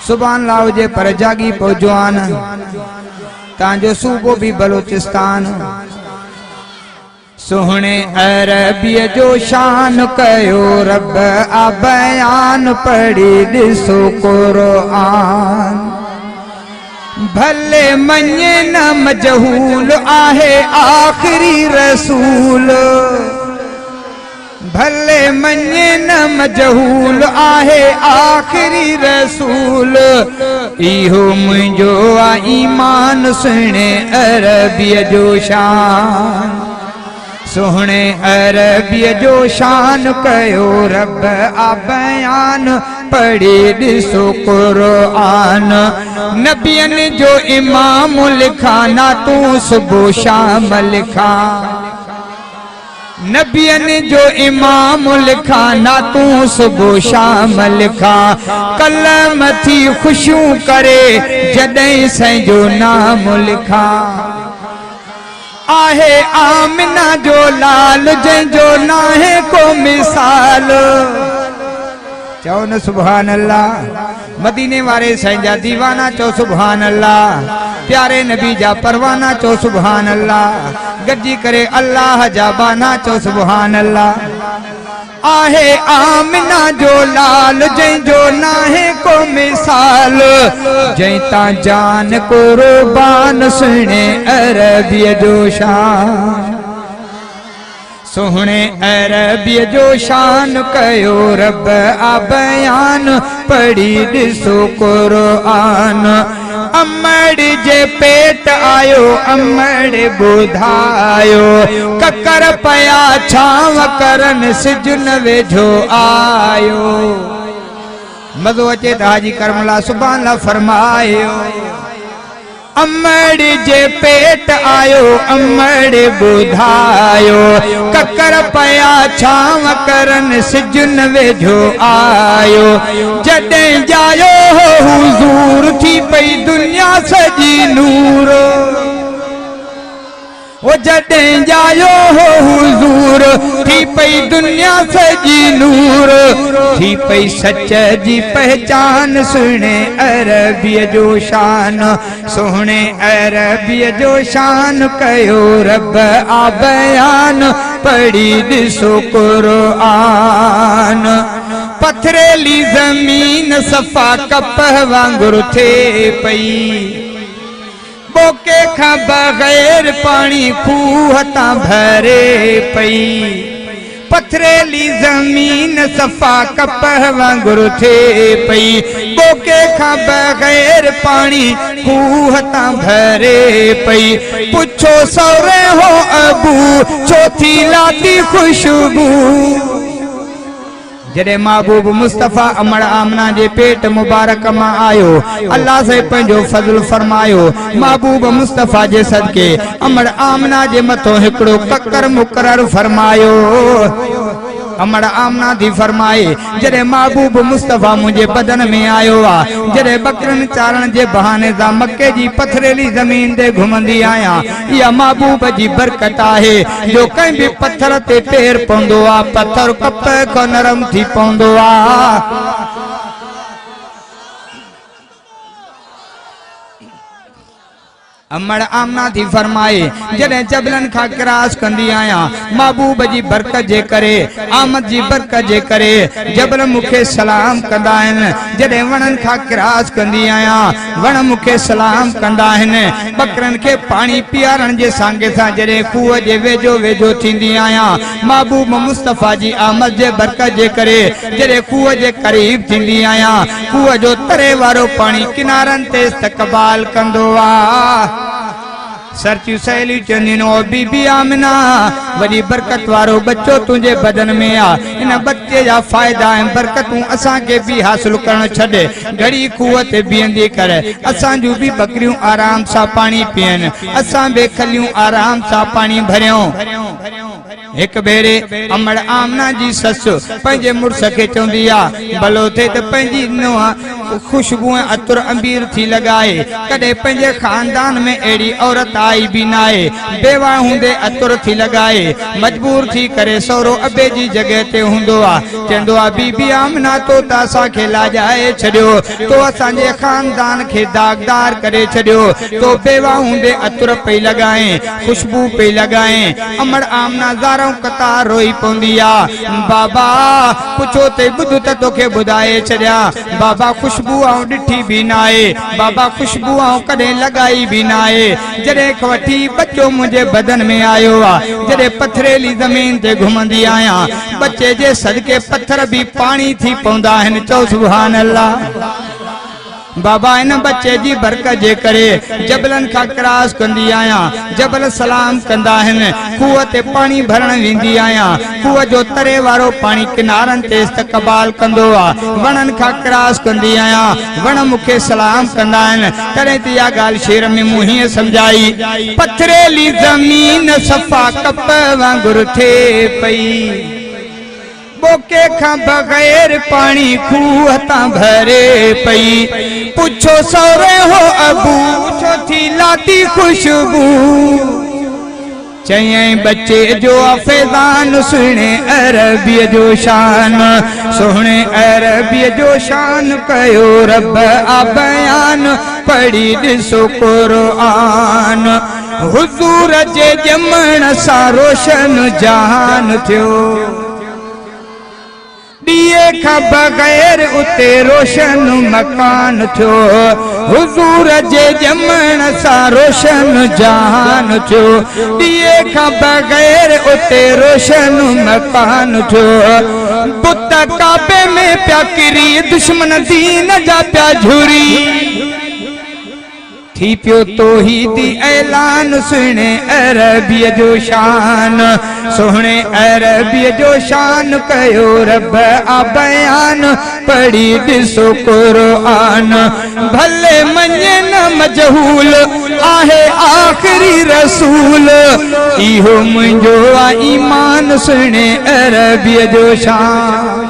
सुभान अल्लाह जे पर जागी पहुंचवान तांजो सूबो भी बलोचिस्तान सोहने अरबिय जो शान कयो रब आ बयान पढ़ी दिसो कुरान भले मन्ये न मजहूल आहे आखिरी रसूल भले मन्ये न मजहूल आहे आखिरी रसूल इहो मुझो आ ईमान सुने अरबिय जो शान सोहने अरबिय जो शान कयो रब आ बयान पढ़ी दिसो कुरान नबियन जो इमाम लिखा ना तू सुबह शाम लिखा नबियन जो इमाम लिखा ना तू सुबह शाम लिखा कलम थी खुशू करे जॾहिं संजो नाम लिखा आहे आमिना जो लाल जंहिंजो नाहे को मिसाल चओ न सुभान अल्लाह मदीने वारे संजा दीवाना चो सुभान अल्लाह प्यारे नबी जा परवाना चो सुभान अल्लाह गजी करे अल्लाह जा बाना चो सुभान अल्लाह आहे आमिना जो लाल जंहिंजो नाहे को मिसाल जंहिं जान कुर्बान सुने अरबिय जो शान सोहने अरबिय जो शान कयो रब आ बयान पढ़ी दिसो कुरान अमड़ जे पेट आयो अमड़ बुधायो ककर पया छाव करन सिजन वेझो आयो मज़ो अचे त हाजी करमला सुभान अल्लाह फरमायो अमड़ जे पेट आयो अमड़ बुधायो ककर पया छाव करन सिजन वेझो आयो जॾहिं जायो हुजूर थी पई दुनिया सजी नूर वो जॾहिं जायो हुजूर थी पई दुनिया सजी नूर थी पई सच जी पहचान सुने अरबिय जो शान सोहने अरबिय जो शान कयो रब आ बयान पढ़ी दिसो कुरान पथरेली जमीन सफा कपह वांगुर थे पई बोके खा बगैर पानी खूह ता भरे पई पथरेली जमीन सफा कपह वांगुर थे पई बोके खा बगैर पानी खूह ता भरे पई पुछो सौरे हो अबू चौथी लाती खुशबू जड़े महबूब मुस्तफा अमर आमना जे पेट मुबारक मा आयो अल्लाह से पंजो फजल फरमायो महबूब मुस्तफा जे सदके अमर आमना जे मथो हिकड़ो ककर मुकरर फरमायो अमर आमना दी फरमाए जड़े महबूब मुस्तफा मुझे बदन में आयो आ जड़े बकरन चारण जे बहाने दा मक्के जी पथरेली जमीन दे घुमंदी आया या महबूब जी बरकत आहे जो कहीं भी पत्थर ते पैर पौंदो आ पत्थर कप को नरम थी पौंदो आ अमड़ आमना थी फरमाए जड़े जबलन खा क्रॉस कंदी आया महबूब जी बरकत जे करे आमद जी बरकत जे करे जबल मुखे सलाम कंदा आहिनि जड़े वणन खा क्रॉस कंदी आया वण मुखे सलाम कंदा आहिनि बकरन के पानी पियारण जे सांगे सा जड़े खूह जे वेझो वेझो थींदी आया महबूब मुस्तफा जी आमद जे बरकत जे करे जड़े खूह जे करीब थींदी आया खूह जो तरे वारो पानी किनारन ते इस्तकबाल कंदो आ सरचू सहेली चंदिनो बीबी आमिना वडी बरकत वारो बच्चो तुझे बदन में आ इन बच्चे जा फायदा है बरकतू असा के भी हासिल करन छडे घड़ी खूह ते बींदी करे असा जो भी बकरियों आराम सा पानी पियन असा बे खलियों आराम सा पानी भरियो एक बेरे अमड़ आमना जी सस पंजे मुर्स के चौंदी आ भलो थे त पंजी नुआ खुशबू अतुर अंबीर थी लगाए। कदे पंजे खानदान में एड़ी औरत आई भी नाए, बेवा हुंदे अतुर थी लगाए। मजबूर थी करे सौरो अबे जी जगह ते हुंदो आ, चंदो आ बीबी आमना तो तासा के लाजाए छड़ियो, तो असांजे खानदान के दागदार करे छड़ियो। तो बेवा हुंदे अतुर पे लगाए, खुशबू पे लगाए। अमर आमना ज़ारों कतार रोई पौंदिया, बाबा पुछो ते बुध त तोखे बुधाए छड़िया। बाबा खुशबू आऊं डिठी भी नाए, बाबा खुशबू आऊं कदे लगाई भी नाए। जड़े वठी बच्चो मुझे बदन में आयो आ, जड़े पथरेली जमीन ते घुमंदी आया, बच्चे जे सदके पत्थर भी पानी थी पौंदा हन। चौ सुभान अल्लाह। बाबा इन बच्चे जी बरकत जे करे जबलन का क्रॉस कंदी आया, जबल सलाम कंदा हन। कुआ ते पानी भरण वेंदी आया, कुआ जो तरे वारो पानी किनारन ते इस्तकबाल कंदो आ। वणन का क्रॉस कंदी आया, वण मुखे सलाम कंदा हन। तड़े ते या गाल शेर में मुही समझाई, पथरेली जमीन सफा कप वांगुर थे पई, बोके खां बगैर पानी खूह तां भरे पई। पुछो सौरे हो अबू, छो थी लाती खुशबू, चयई बच्चे जो फैज़ान सुने अरबी जो शान, सोहने अरबी जो शान कयो रब आ बयान, पढ़ी ॾिसो कुरान। हुजूर जे ॼमण सां रोशन जहान थियो, दिए का बगैर उते रोशन मकान थियो। हुजूर जे ॼमण सां रोशन जहान थियो, दिए का बगैर उते रोशन मकान थियो। बुत काबे में प्या किरी, दुश्मन दीन जा प्या झुरी, थी पियो तो ही दी ऐलान सुने अरबी जो शान, सोहने अरबी जो शान कयो रब आ बयान, पढ़ी ॾिसो कुरान। भले मञे न मजहूल आहे आखिरी रसूल, इहो मुंहिंजो आ ईमान सुने अरबी जो शान।